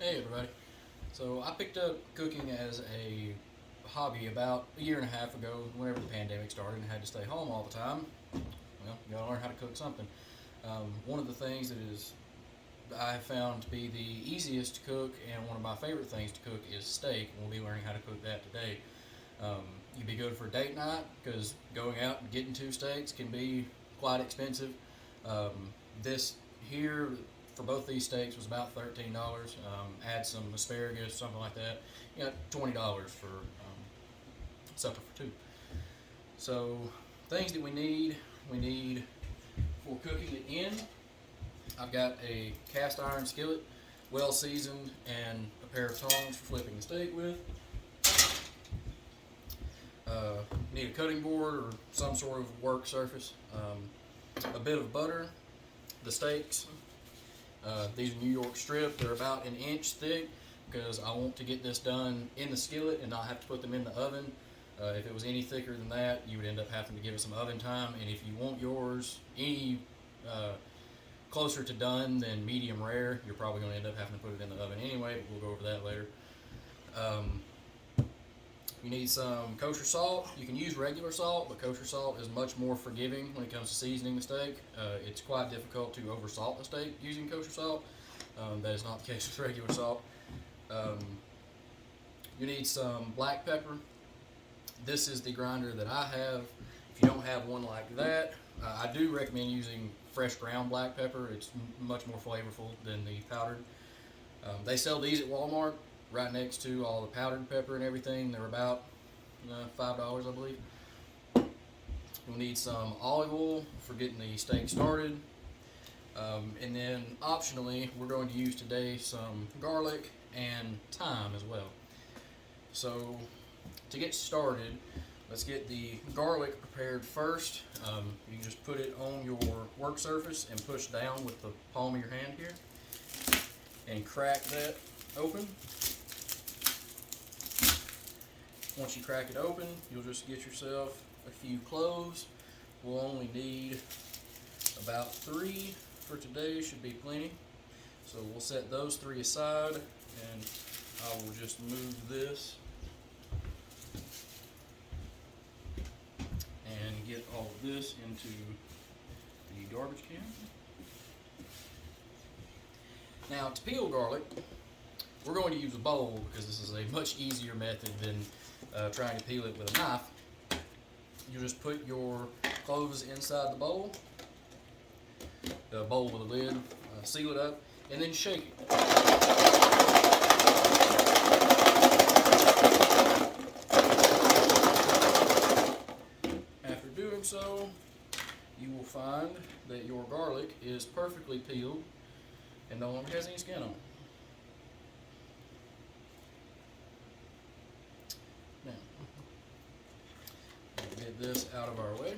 Hey everybody. So I picked up cooking as a hobby about a year and a half ago whenever the pandemic started and had to stay home all the time. Well, you gotta learn how to cook something. One of the things that I have found to be the easiest to cook and one of my favorite things to cook is steak. We'll be learning how to cook that today. Um, you'd be good for date night because going out and getting two steaks can be quite expensive. This here for both these steaks was about $13. Add some asparagus, something like that. You got $20 for supper for two. So things that we need for cooking it in. I've got a cast iron skillet, well seasoned, and a pair of tongs for flipping the steak with. Need a cutting board or some sort of work surface. A bit of butter. The steaks. These are New York strip. They're about an inch thick because I want to get this done in the skillet and not have to put them in the oven. If it was any thicker than that, you would end up having to give it some oven time. And if you want yours any closer to done than medium rare, you're probably going to end up having to put it in the oven anyway, but we'll go over that later. You need some kosher salt. You can use regular salt, but kosher salt is much more forgiving when it comes to seasoning the steak. It's quite difficult to oversalt a steak using kosher salt. That is not the case with regular salt. You need some black pepper. This is the grinder that I have. If you don't have one like that, I do recommend using fresh ground black pepper. It's much more flavorful than the powdered. They sell these at Walmart right next to all the powdered pepper and everything. They're about $5, I believe. You'll need some olive oil for getting the steak started. And then optionally, we're going to use today some garlic and thyme as well. So to get started, let's get the garlic prepared first. You can just put it on your work surface and push down with the palm of your hand here and crack that open. Once you crack it open, you'll just get yourself a few cloves. We'll only need about 3 for today, should be plenty. So we'll set those 3 aside, and I will just move this and get all of this into the garbage can. Now to peel garlic, we're going to use a bowl because this is a much easier method than trying to peel it with a knife. You just put your cloves inside the bowl with a lid, seal it up, and then shake it. After doing so, you will find that your garlic is perfectly peeled and no longer has any skin on it. Now, we'll get this out of our way.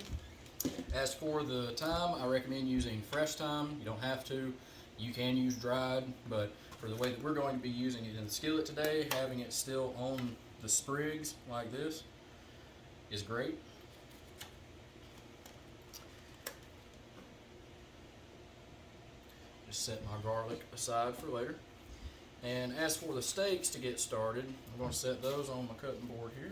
As for the thyme, I recommend using fresh thyme. You don't have to. You can use dried, but for the way that we're going to be using it in the skillet today, having it still on the sprigs like this is great. Just set my garlic aside for later. And as for the steaks to get started, I'm going to set those on my cutting board here.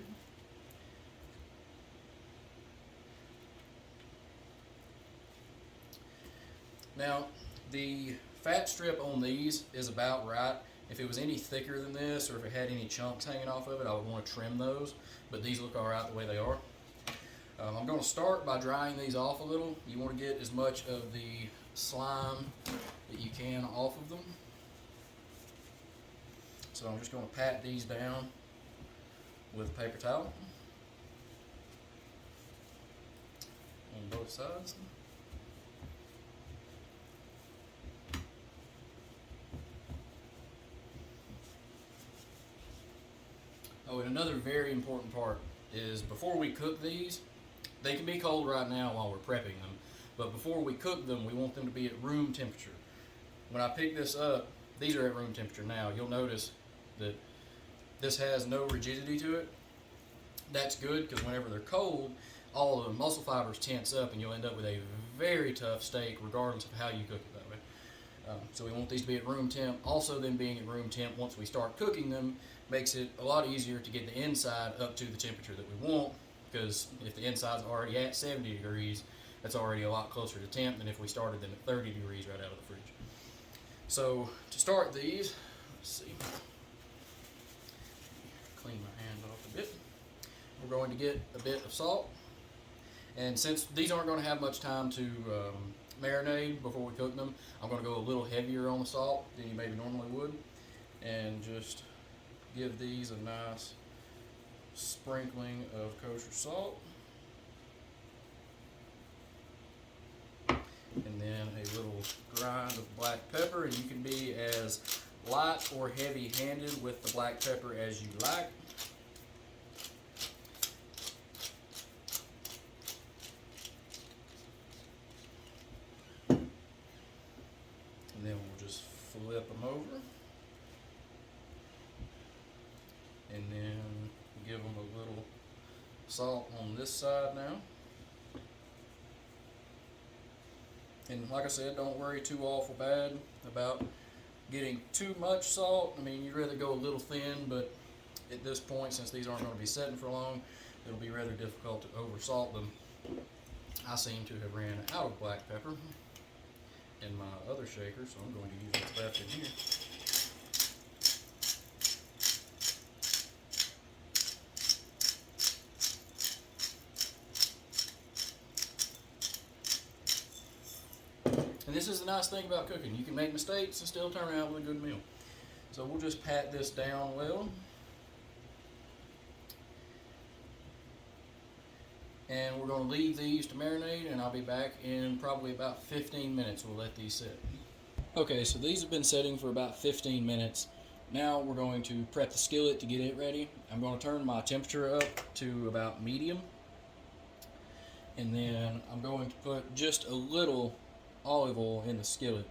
Now, the fat strip on these is about right. If it was any thicker than this, or if it had any chunks hanging off of it, I would want to trim those, but these look alright the way they are. I'm going to start by drying these off a little. You want to get as much of the slime that you can off of them. So I'm just going to pat these down with a paper towel on both sides. Oh, and another very important part is before we cook these, they can be cold right now while we're prepping them, but before we cook them, we want them to be at room temperature. When I pick this up, these are at room temperature now. You'll notice that this has no rigidity to it. That's good because whenever they're cold, all the muscle fibers tense up and you'll end up with a very tough steak regardless of how you cook it that way. So we want these to be at room temp. Also, them being at room temp once we start cooking them makes it a lot easier to get the inside up to the temperature that we want, because if the inside's already at 70 degrees, that's already a lot closer to temp than if we started them at 30 degrees right out of the fridge. So to start these, let's see, clean my hand off a bit. We're going to get a bit of salt, and since these aren't going to have much time to marinate before we cook them, I'm going to go a little heavier on the salt than you maybe normally would, and just give these a nice sprinkling of kosher salt, and then a little grind of black pepper, and you can be as light or heavy handed with the black pepper as you like. And then we'll just flip them over, and then give them a little salt on this side now. And like I said, don't worry too awful bad about getting too much salt. I mean, you'd rather go a little thin, but at this point, since these aren't going to be setting for long, it'll be rather difficult to over salt them. I seem to have ran out of black pepper in my other shaker, so I'm going to use what's left in here. And this is the nice thing about cooking. You can make mistakes and still turn out with a good meal. So we'll just pat this down well. And we're going to leave these to marinate, and I'll be back in probably about 15 minutes. We'll let these sit. Okay, so these have been setting for about 15 minutes. Now we're going to prep the skillet to get it ready. I'm going to turn my temperature up to about medium. And then I'm going to put just a little olive oil in the skillet,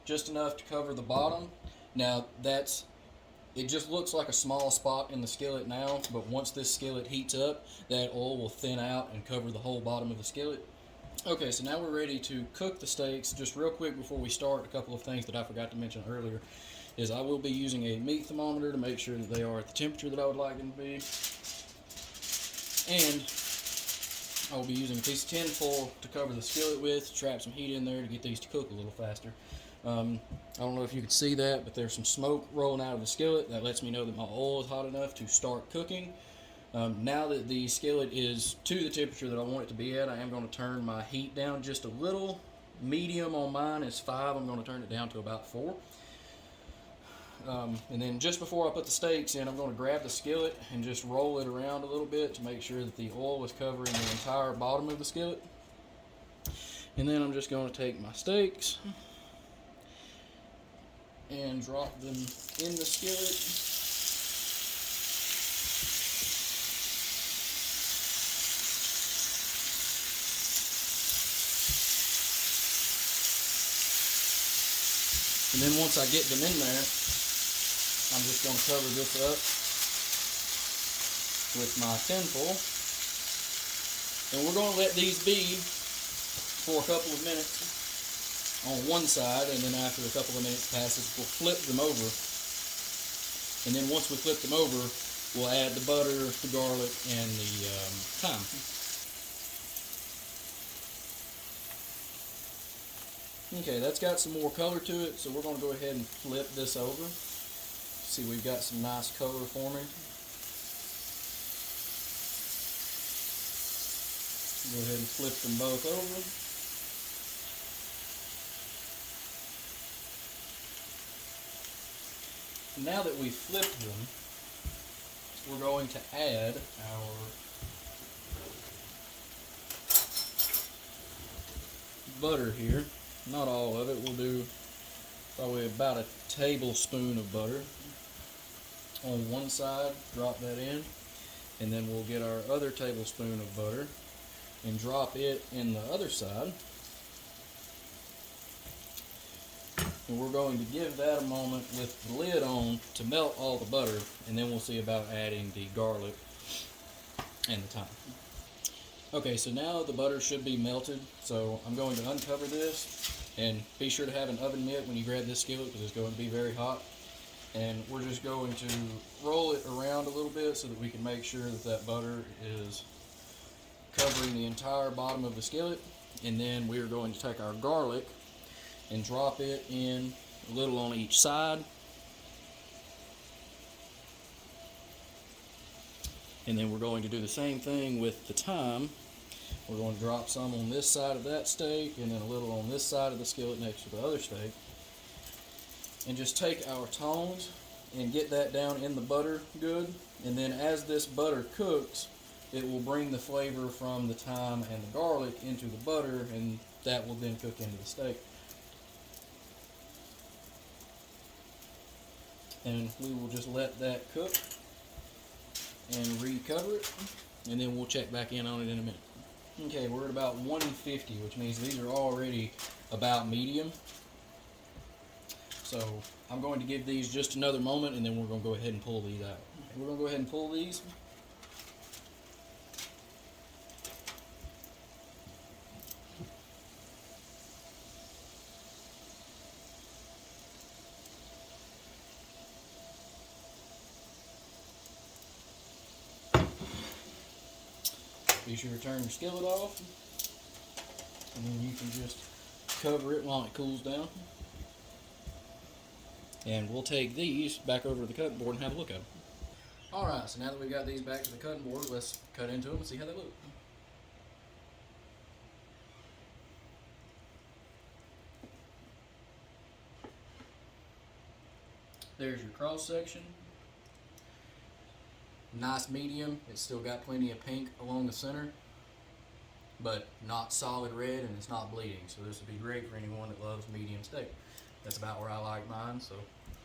just enough to cover the bottom. Now it just looks like a small spot in the skillet now, but once this skillet heats up, that oil will thin out and cover the whole bottom of the skillet. Okay, so now we're ready to cook the steaks. Just real quick before we start, a couple of things that I forgot to mention earlier is I will be using a meat thermometer to make sure that they are at the temperature that I would like them to be. And I will be using a piece of tin foil to cover the skillet with, to trap some heat in there to get these to cook a little faster. I don't know if you could see that, but there's some smoke rolling out of the skillet. That lets me know that my oil is hot enough to start cooking. Now that the skillet is to the temperature that I want it to be at, I am going to turn my heat down just a little. Medium on mine is 5. I'm going to turn it down to about 4. And then just before I put the steaks in, I'm going to grab the skillet and just roll it around a little bit to make sure that the oil is covering the entire bottom of the skillet. And then I'm just going to take my steaks and drop them in the skillet. And then once I get them in there, I'm just going to cover this up with my tin foil. And we're going to let these be for a couple of minutes on one side, and then after a couple of minutes passes, we'll flip them over. And then once we flip them over, we'll add the butter, the garlic, and the thyme. Okay, that's got some more color to it, so we're going to go ahead and flip this over. See, we've got some nice color forming. Go ahead and flip them both over. Now that we've flipped them, we're going to add our butter here. Not all of it. We'll do probably about a tablespoon of butter on one side, drop that in, and then we'll get our other tablespoon of butter and drop it in the other side. And we're going to give that a moment with the lid on to melt all the butter, and then we'll see about adding the garlic and the thyme. Okay, so now the butter should be melted, so I'm going to uncover this And be sure to have an oven mitt when you grab this skillet because it's going to be very hot. And we're just going to roll it around a little bit so that we can make sure that that butter is covering the entire bottom of the skillet. And then we're going to take our garlic and drop it in a little on each side. And then we're going to do the same thing with the thyme. We're going to drop some on this side of that steak and then a little on this side of the skillet next to the other steak. And just take our tongs and get that down in the butter good. And then as this butter cooks, it will bring the flavor from the thyme and the garlic into the butter, and that will then cook into the steak. And we will just let that cook and recover it, and then we'll check back in on it in a minute. Okay, we're at about 150, which means these are already about medium. So I'm going to give these just another moment, and then we're going to go ahead and pull these out. We're going to go ahead and pull these. Be sure to turn your skillet off, and then you can just cover it while it cools down. And we'll take these back over to the cutting board and have a look at them. Alright, so now that we've got these back to the cutting board, let's cut into them and see how they look. There's your cross section. Nice medium. It's still got plenty of pink along the center, but not solid red, and it's not bleeding. So this would be great for anyone that loves medium steak. That's about where I like mine. So